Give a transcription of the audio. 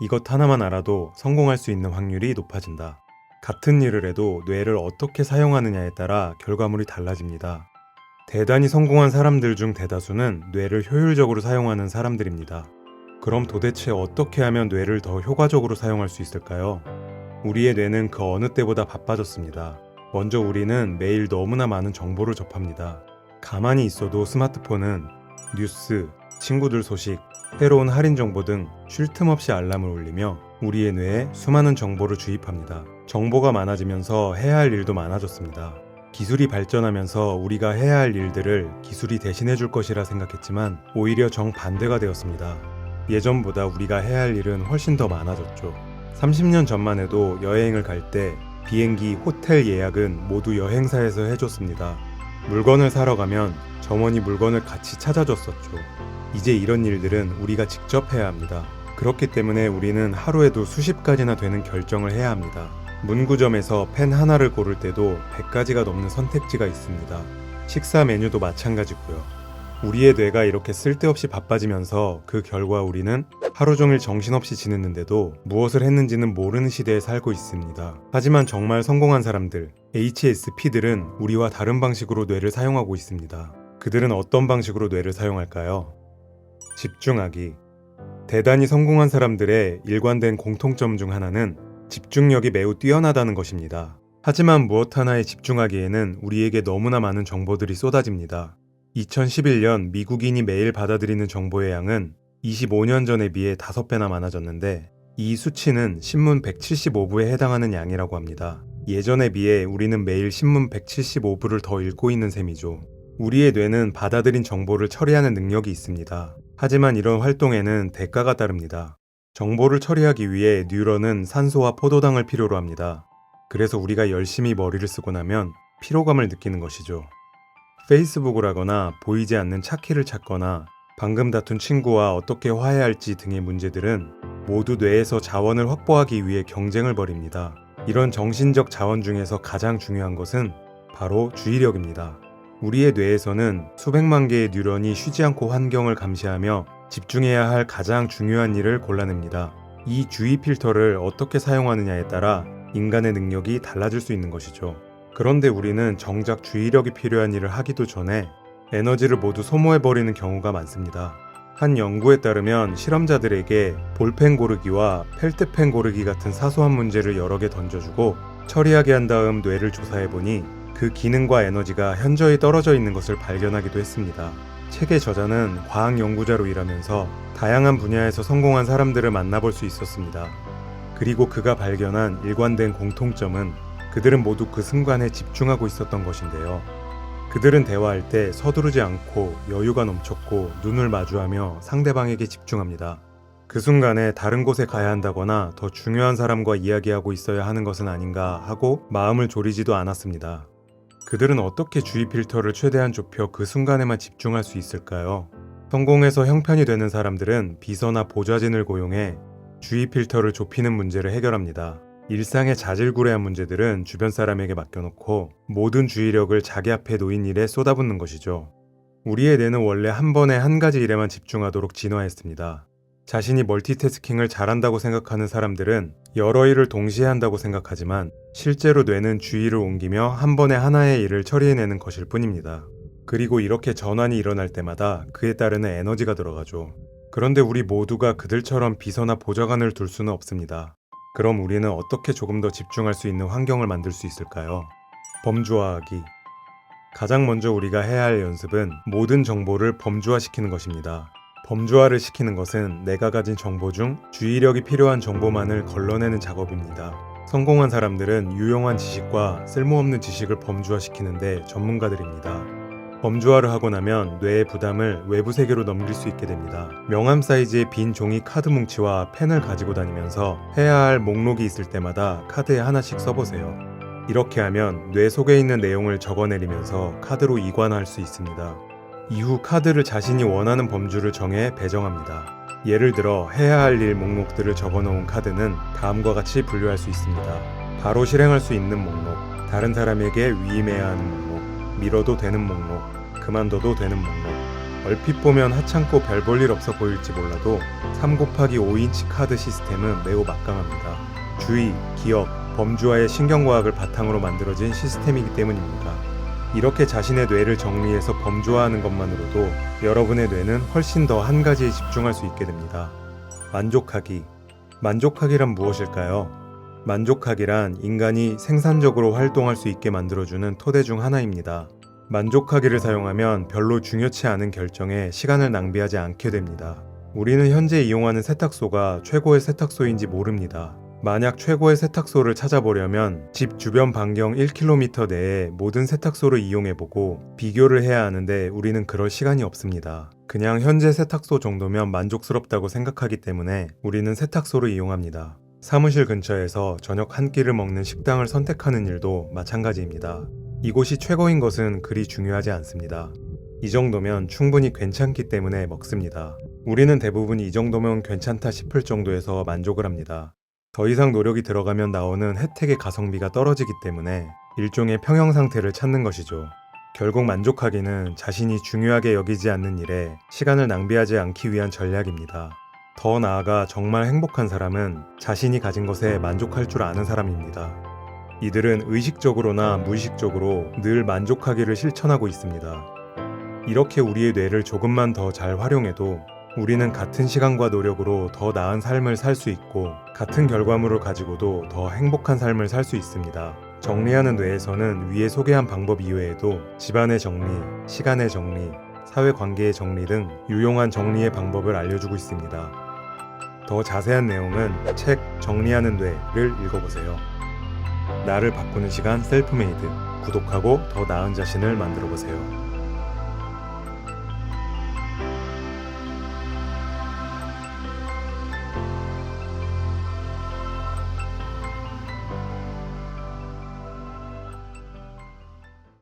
이것 하나만 알아도 성공할 수 있는 확률이 높아진다. 같은 일을 해도 뇌를 어떻게 사용하느냐에 따라 결과물이 달라집니다. 대단히 성공한 사람들 중 대다수는 뇌를 효율적으로 사용하는 사람들입니다. 그럼 도대체 어떻게 하면 뇌를 더 효과적으로 사용할 수 있을까요? 우리의 뇌는 그 어느 때보다 바빠졌습니다. 먼저 우리는 매일 너무나 많은 정보를 접합니다. 가만히 있어도 스마트폰은 뉴스, 친구들 소식, 새로운 할인 정보 등 쉴 틈 없이 알람을 울리며 우리의 뇌에 수많은 정보를 주입합니다. 정보가 많아지면서 해야 할 일도 많아졌습니다. 기술이 발전하면서 우리가 해야 할 일들을 기술이 대신해 줄 것이라 생각했지만 오히려 정반대가 되었습니다. 예전보다 우리가 해야 할 일은 훨씬 더 많아졌죠. 30년 전만 해도 여행을 갈 때 비행기, 호텔 예약은 모두 여행사에서 해줬습니다. 물건을 사러 가면 점원이 물건을 같이 찾아줬었죠. 이제 이런 일들은 우리가 직접 해야 합니다. 그렇기 때문에 우리는 하루에도 수십 가지나 되는 결정을 해야 합니다. 문구점에서 펜 하나를 고를 때도 100가지가 넘는 선택지가 있습니다. 식사 메뉴도 마찬가지고요. 우리의 뇌가 이렇게 쓸데없이 바빠지면서 그 결과 우리는 하루 종일 정신없이 지냈는데도 무엇을 했는지는 모르는 시대에 살고 있습니다. 하지만 정말 성공한 사람들, HSP들은 우리와 다른 방식으로 뇌를 사용하고 있습니다. 그들은 어떤 방식으로 뇌를 사용할까요? 집중하기. 대단히 성공한 사람들의 일관된 공통점 중 하나는 집중력이 매우 뛰어나다는 것입니다. 하지만 무엇 하나에 집중하기에는 우리에게 너무나 많은 정보들이 쏟아집니다. 2011년 미국인이 매일 받아들이는 정보의 양은 25년 전에 비해 5배나 많아졌는데 이 수치는 신문 175부에 해당하는 양이라고 합니다. 예전에 비해 우리는 매일 신문 175부를 더 읽고 있는 셈이죠. 우리의 뇌는 받아들인 정보를 처리하는 능력이 있습니다. 하지만 이런 활동에는 대가가 따릅니다. 정보를 처리하기 위해 뉴런은 산소와 포도당을 필요로 합니다. 그래서 우리가 열심히 머리를 쓰고 나면 피로감을 느끼는 것이죠. 페이스북을 하거나 보이지 않는 차키를 찾거나 방금 다툰 친구와 어떻게 화해할지 등의 문제들은 모두 뇌에서 자원을 확보하기 위해 경쟁을 벌입니다. 이런 정신적 자원 중에서 가장 중요한 것은 바로 주의력입니다. 우리의 뇌에서는 수백만 개의 뉴런이 쉬지 않고 환경을 감시하며 집중해야 할 가장 중요한 일을 골라냅니다. 이 주의 필터를 어떻게 사용하느냐에 따라 인간의 능력이 달라질 수 있는 것이죠. 그런데 우리는 정작 주의력이 필요한 일을 하기도 전에 에너지를 모두 소모해버리는 경우가 많습니다. 한 연구에 따르면 실험자들에게 볼펜 고르기와 펠트펜 고르기 같은 사소한 문제를 여러 개 던져주고 처리하게 한 다음 뇌를 조사해보니 그 기능과 에너지가 현저히 떨어져 있는 것을 발견하기도 했습니다. 책의 저자는 과학 연구자로 일하면서 다양한 분야에서 성공한 사람들을 만나볼 수 있었습니다. 그리고 그가 발견한 일관된 공통점은 그들은 모두 그 순간에 집중하고 있었던 것인데요. 그들은 대화할 때 서두르지 않고 여유가 넘쳤고 눈을 마주하며 상대방에게 집중합니다. 그 순간에 다른 곳에 가야 한다거나 더 중요한 사람과 이야기하고 있어야 하는 것은 아닌가 하고 마음을 졸이지도 않았습니다. 그들은 어떻게 주의 필터를 최대한 좁혀 그 순간에만 집중할 수 있을까요? 성공해서 형편이 되는 사람들은 비서나 보좌진을 고용해 주의 필터를 좁히는 문제를 해결합니다. 일상의 자질구레한 문제들은 주변 사람에게 맡겨놓고 모든 주의력을 자기 앞에 놓인 일에 쏟아붓는 것이죠. 우리의 뇌는 원래 한 번에 한 가지 일에만 집중하도록 진화했습니다. 자신이 멀티태스킹을 잘한다고 생각하는 사람들은 여러 일을 동시에 한다고 생각하지만 실제로 뇌는 주의를 옮기며 한 번에 하나의 일을 처리해내는 것일 뿐입니다. 그리고 이렇게 전환이 일어날 때마다 그에 따르는 에너지가 들어가죠. 그런데 우리 모두가 그들처럼 비서나 보좌관을 둘 수는 없습니다. 그럼 우리는 어떻게 조금 더 집중할 수 있는 환경을 만들 수 있을까요? 범주화하기. 가장 먼저 우리가 해야 할 연습은 모든 정보를 범주화시키는 것입니다. 범주화를 시키는 것은 내가 가진 정보 중 주의력이 필요한 정보만을 걸러내는 작업입니다. 성공한 사람들은 유용한 지식과 쓸모없는 지식을 범주화시키는데 전문가들입니다. 범주화를 하고 나면 뇌의 부담을 외부 세계로 넘길 수 있게 됩니다. 명함 사이즈의 빈 종이 카드 뭉치와 펜을 가지고 다니면서 해야 할 목록이 있을 때마다 카드에 하나씩 써보세요. 이렇게 하면 뇌 속에 있는 내용을 적어내리면서 카드로 이관할 수 있습니다. 이후 카드를 자신이 원하는 범주를 정해 배정합니다. 예를 들어 해야 할 일 목록들을 적어놓은 카드는 다음과 같이 분류할 수 있습니다. 바로 실행할 수 있는 목록, 다른 사람에게 위임해야 하는 목록, 미뤄도 되는 목록, 그만둬도 되는 목록. 얼핏 보면 하찮고 별 볼 일 없어 보일지 몰라도 3/5인치 카드 시스템은 매우 막강합니다. 주의, 기억, 범주와의 신경과학을 바탕으로 만들어진 시스템이기 때문입니다. 이렇게 자신의 뇌를 정리해서 범주화하는 것만으로도 여러분의 뇌는 훨씬 더 한 가지에 집중할 수 있게 됩니다. 만족하기. 만족하기란 무엇일까요? 만족하기란 인간이 생산적으로 활동할 수 있게 만들어주는 토대 중 하나입니다. 만족하기를 사용하면 별로 중요치 않은 결정에 시간을 낭비하지 않게 됩니다. 우리는 현재 이용하는 세탁소가 최고의 세탁소인지 모릅니다. 만약 최고의 세탁소를 찾아보려면 집 주변 반경 1km 내에 모든 세탁소를 이용해보고 비교를 해야 하는데 우리는 그럴 시간이 없습니다. 그냥 현재 세탁소 정도면 만족스럽다고 생각하기 때문에 우리는 세탁소를 이용합니다. 사무실 근처에서 저녁 한 끼를 먹는 식당을 선택하는 일도 마찬가지입니다. 이곳이 최고인 것은 그리 중요하지 않습니다. 이 정도면 충분히 괜찮기 때문에 먹습니다. 우리는 대부분 이 정도면 괜찮다 싶을 정도에서 만족을 합니다. 더 이상 노력이 들어가면 나오는 혜택의 가성비가 떨어지기 때문에 일종의 평형 상태를 찾는 것이죠. 결국 만족하기는 자신이 중요하게 여기지 않는 일에 시간을 낭비하지 않기 위한 전략입니다. 더 나아가 정말 행복한 사람은 자신이 가진 것에 만족할 줄 아는 사람입니다. 이들은 의식적으로나 무의식적으로 늘 만족하기를 실천하고 있습니다. 이렇게 우리의 뇌를 조금만 더 잘 활용해도 우리는 같은 시간과 노력으로 더 나은 삶을 살 수 있고 같은 결과물을 가지고도 더 행복한 삶을 살 수 있습니다. 정리하는 뇌에서는 위에 소개한 방법 이외에도 집안의 정리, 시간의 정리, 사회관계의 정리 등 유용한 정리의 방법을 알려주고 있습니다. 더 자세한 내용은 책 정리하는 뇌를 읽어보세요. 나를 바꾸는 시간 셀프메이드. 구독하고 더 나은 자신을 만들어보세요.